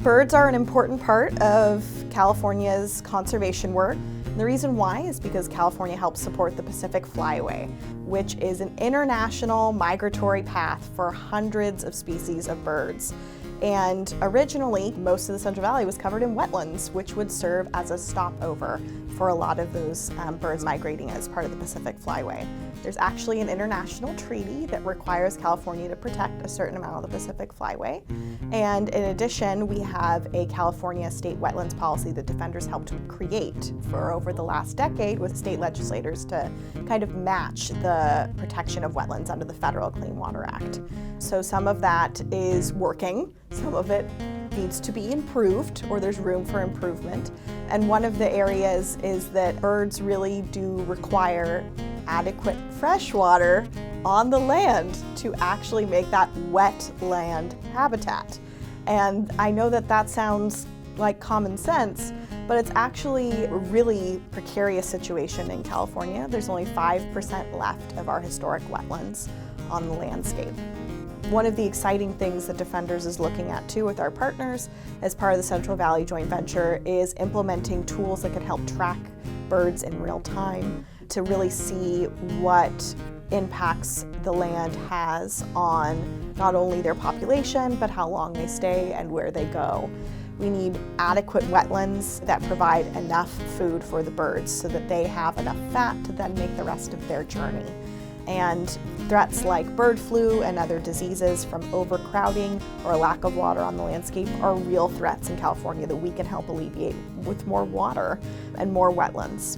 Birds are an important part of California's conservation work. And the reason why is because California helps support the Pacific Flyway, which is an international migratory path for hundreds of species of birds. And originally, most of the Central Valley was covered in wetlands, which would serve as a stopover for a lot of those birds migrating as part of the Pacific Flyway. There's actually an international treaty that requires California to protect a certain amount of the Pacific Flyway. And in addition, we have a California state wetlands policy that Defenders helped create for over the last decade with state legislators to kind of match the protection of wetlands under the Federal Clean Water Act. So some of that is working, some of it needs to be improved, or there's room for improvement. And one of the areas is that birds really do require adequate fresh water on the land to actually make that wetland habitat. And I know that that sounds like common sense, but it's actually a really precarious situation in California. There's only 5% left of our historic wetlands on the landscape. One of the exciting things that Defenders is looking at too with our partners as part of the Central Valley joint venture is implementing tools that can help track birds in real time to really see what impacts the land has on not only their population, but how long they stay and where they go. We need adequate wetlands that provide enough food for the birds so that they have enough fat to then make the rest of their journey. And threats like bird flu and other diseases from overcrowding or lack of water on the landscape are real threats in California that we can help alleviate with more water and more wetlands.